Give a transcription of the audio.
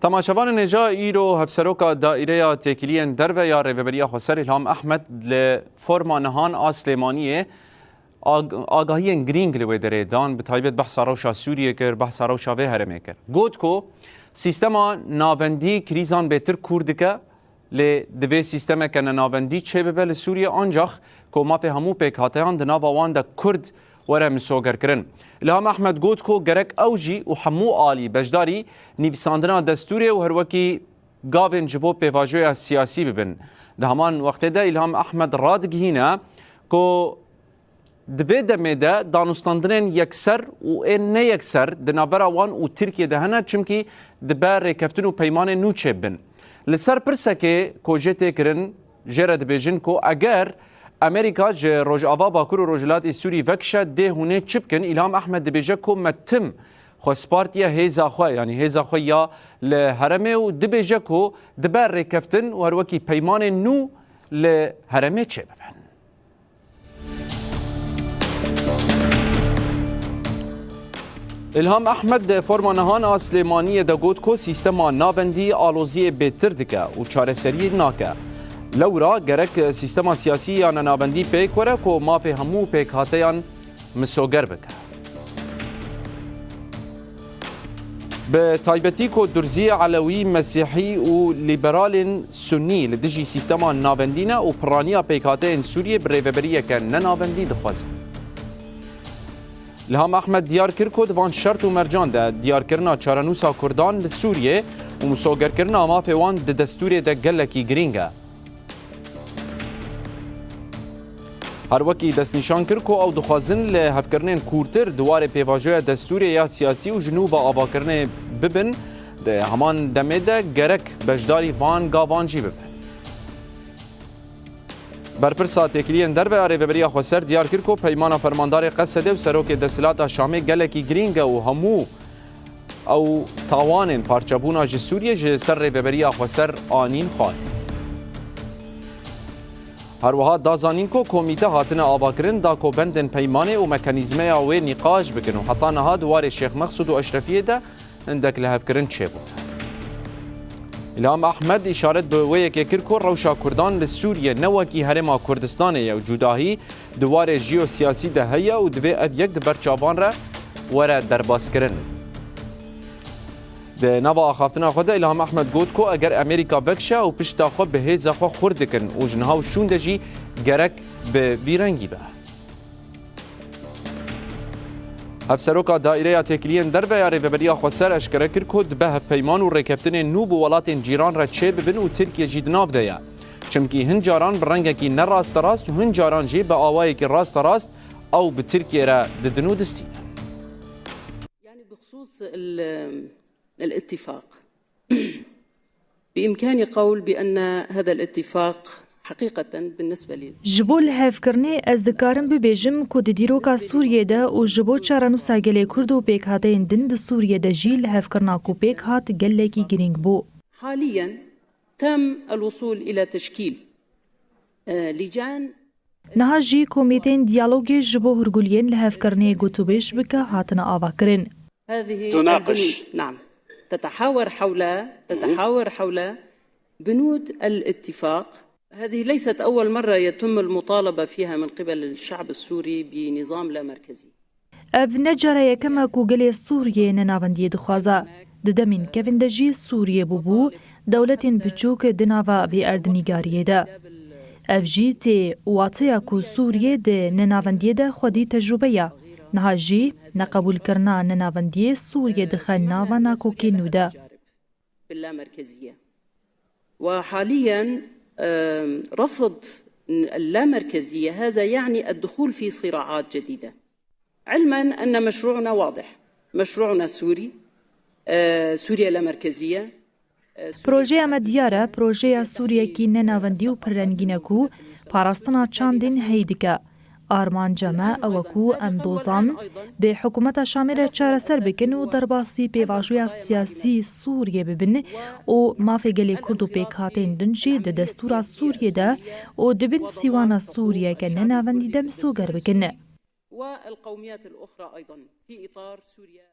تماشاوان نجا ایرو هفسروکا دائره تکیلین درو یا ریوبریا خسر الهام احمد لفورما نهان آسلیمانیه آگاهی گرینگ لوی داره دان به تایبت بحث روشا سوریه کر بحث روشا و هرمه کر گوت کو سیستما ناوندی کریزان بهتر کوردکه ل دوی سیستما کنه ناوندی چه ببل سوریه آنجاخ کو ما په همو پک هاتیان د ناوان د کرد وره مسوگر کرن الهام احمد گوت کو گرک اوجی و حمو عالی بجداری نویساندنا دستوری و هر وکی گاوین جبو پیواجوی سیاسی ببن ده همان وقت ده الهام احمد رادگهینا کو دبی دمه ده دانستاندنین یکسر و این نه یکسر دنابرا وان و ترکیه ده هنه چمکی دبر کفتن و پیمان نوچه بن لسر پرسه که کوجته کرن جرد بیجن کو اگر امریکا ج روجاوا باکور و روجلات سوری وکشه ده هونه چپکن الهام احمد دبیجه کو متم خو سپارتیا هیزا خو یعنی هیزا خو یا لهرمه و دبیجه کو دبر کفتن و هر وکی پیمان نو لهرمه چه ببن الهام احمد فرما نهان آسلیمانی دا گوت کو سیستما نابندی آلوزی بهتر دکه و چارەسەری ناکه لورا گرک سیستما سیاسی یا نابندی پیک وره کو ما په همو پیک هاتیان مسوگر بکه به تایبتی کو درزی علوی مسیحی و لیبرال سنی لدجی سیستما نابندینه و پرانیا پیک هاتین سوریه بریوبریه که نابندی دخوازه الهام احمد دیار کر کو دوان شرط و مرجان ده دیار کرنا چارنوسا کردان لسوریه و مسوگر کرنا ما په وان د دستور ده گلکی گرینگه هر وکی دست نشان کر کو او دخوازن له هفکرنین کورتر دواره پیواژوی دستوری یا سیاسی و جنوب آواکرنه ببن ده همان دمه ده گرک بجداری وان گاوانجی ببن برپرسا تکلیین در به ریوبریا خسر دیار کر کو پیمان فرماندار قصده و سروک دسلات شامه گلکی گرینگ و همو او تاوان پارچابونا ج سوریه ج سر ریوبریا خسر آنین خواه هر وها دازانین کو کمیته هاتنه آواکرین دا کو بندن پیمانه و مکانیزمه او نقاش بکن و حتی نها دوار شیخ مقصود و اشرفیه ده اندک لهفکرین چه بود الهام احمد اشارت به وی که کرکو روشا کردان لسوریه نوکی هرما کردستان یا جداهی دوار جیو سیاسی ده هیا و دوی اب یک برچاوان را وره درباس کرن ده نوا آخافتنا خود الهام احمد گوت کو اگر امریکا بکشه و پشتا خود به هیزا خود خوردکن و جنها و شونده جی گرک به ویرنگی به هفسروکا دائره تکلیین در به ریوبریا خسر اشکره کر کد به پیمان و رکفتن نوب و ولات جیران را چه ببن و ترکیه جی دناف دیا چمکی هنجاران برنگه کی نه راست راست و هنجاران جی به آوایی که راست راست او به ترکیه را ددنو دستی يعني بخصوص الاتفاق بإمكاني قول بأن هذا الاتفاق حقيقة بالنسبة لي جبول هفكرني از دكارم ببيجم كو ديروكا سوريا دا و جبو چارانو ساگلي كردو بيك هاتين دن د سوريا دا جيل هفكرنا كو بيك هات گلكي گرينگ بو حاليا تم الوصول إلى تشكيل لجان نها جي كوميتين ديالوجي جبو هرگولين لهفكرني گوتو بيش بك هاتنا آواكرن هذه تناقش نعم تتحاور حول بنود الاتفاق هذه ليست أول مرة يتم المطالبة فيها من قبل الشعب السوري بنظام لا مركزي اف نجارة يكما كوغلي سوريا ننافندي دخوازا ددمين كفن دجي سوريا بوبو دولة بچوك دنافا بي اردنيگاريه دا اف جي تي واتيا كو سوريا دي ننافندي دا خودي تجربه نها جي نقبول کرنا ننافندي سوريا دخل نافا ناكوكي نودا باللامركزية وحاليا رفض اللامركزية هذا يعني الدخول في صراعات جديدة علما أن مشروعنا واضح مشروعنا سوري سوريا لا مركزية پروژه اما دیاره پروژه سوریه کی نناوندی و پررنگینکو پاراستنا چاندین هیدکه آرمان جمع اوکو امدوزان به حکومت شامل چارەسەر بکن و درباسی پیواژوی سیاسی سوریه ببن و مافگلی کرد و پیکاتین دنجی د دستور سوریه ده و دبن سیوان سوریه که نناوندی دم سوگر بکن والقوميات الأخرى أيضا في إطار سوريا